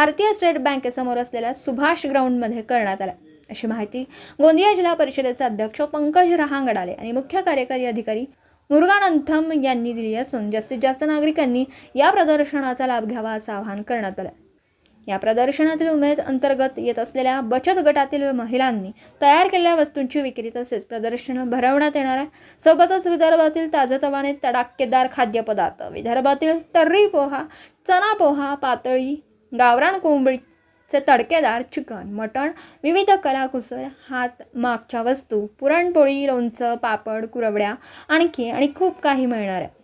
भारतीय स्टेट बँकेसमोर असलेल्या सुभाष ग्राउंडमध्ये करण्यात आला, अशी माहिती गोंदिया जिल्हा परिषदेचे अध्यक्ष पंकज रहांगडाले आणि मुख्य कार्यकारी अधिकारी मुरुगानंथम यांनी दिली असून जास्तीत जास्त नागरिकांनी या प्रदर्शनाचा लाभ घ्यावा असं आवाहन करण्यात आलं। या प्रदर्शनातील उमेद अंतर्गत येत असलेल्या बचत गटातील महिलांनी तयार केलेल्या वस्तूंची विक्री तसेच प्रदर्शन भरवण्यात येणार आहे। सोबतच विदर्भातील ताजेतवाने तडाखेदार खाद्यपदार्थ, विदर्भातील तर्री पोहा, चना पोहा, पातळी, गावरान कोंबडीचे तडकेदार चिकन, मटण, विविध कलाकुसर, हात मागच्या वस्तू, पुरणपोळी, लोणचं, पापड, कुरवड्या आणि खूप काही मिळणार आहे।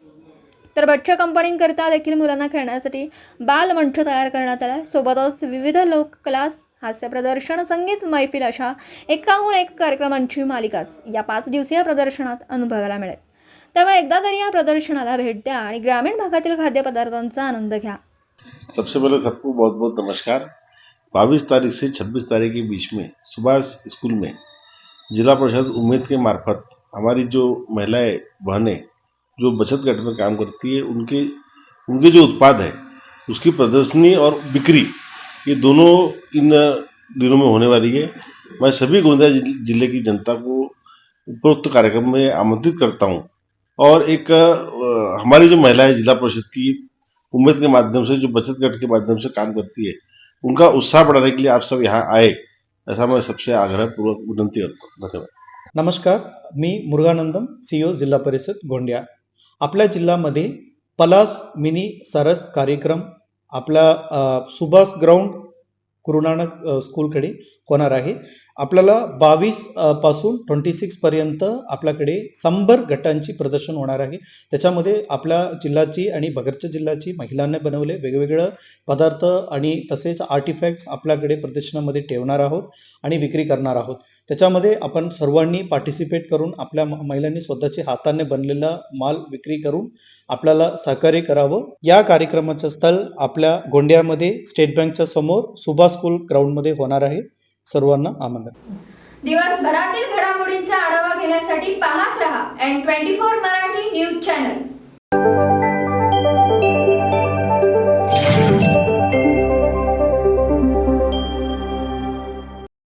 तर बच्चे कंपनीकरिता देखील मुलांना खेळण्यासाठी बालमंच तयार करण्यात आला। सोबतच विविध लोककला, हास्य प्रदर्शन, संगीत मैफिल अशा एकाहून एक कार्यक्रमांची मालिकाच या 5 दिवसीय प्रदर्शनात अनुभवायला मिळेल। त्यामुळे एकदा तरी या प्रदर्शनाला भेट द्या आणि ग्रामीण भागातील खाद्यपदार्थांचा आनंद घ्या। सबसे पहले सबको बहुत बहुत नमस्कार। 22 तारीख से 26 तारीख के बीच में सुभाष स्कूल में जिला परिषद उम्मीद के मार्फत हमारी जो महिलाएं बहनें जो बचत गट में काम करती है उनके जो उत्पाद है उसकी प्रदर्शनी और बिक्री, ये दोनों इन दिनों में होने वाली है। मैं सभी गोंदिया जिले की जनता को उपरोक्त कार्यक्रम में आमंत्रित करता हूँ और एक हमारी जो महिलाएं जिला परिषद की उम्मीद के माध्यम से जो बचत गट के माध्यम से काम करती है उनका उत्साह बढ़ाने के लिए आप सब यहाँ आए, ऐसा मैं सबसे आग्रहपूर्वक विनंती करता हूँ। धन्यवाद। नमस्कार, मी मुरुगानंदम, CEO जिल्हा परिषद गोंदिया। आपल्या जिल्ह्यामध्ये पलास मिनी सरस कार्यक्रम आपल्या सुभाष ग्राउंड गुरुनानक स्कूलकडे होणार आहे। आपल्याला 22 पासून 26 पर्यंत आपल्याकडे 100 गटांची प्रदर्शन होणार आहे। त्याच्यामध्ये आपल्या जिल्ह्याची आणि बगरच्या जिल्ह्याची महिलांनी बनवले वेगवेगळे पदार्थ आणि तसेच आर्टिफॅक्ट्स आपल्याकडे प्रदर्शनामध्ये ठेवणार आहोत आणि विक्री करणार आहोत। त्याच्यामध्ये आपण सर्वांनी पार्टिसिपेट करून आपल्या महिलांनी स्वतःच्या हाताने बनलेला माल विक्री करून आपल्याला सहकार्य करावं। या कार्यक्रमाचं स्थळ आपल्या गोंदियामध्ये स्टेट बँकच्या समोर सुभाष स्कूल ग्राउंडमध्ये होणार आहे। सर्वांना आमंत्रण। दिवसभरातील घडामोडींचा आढावा घेण्यासाठी पाहत रहा N24 मराठी न्यूज चॅनल।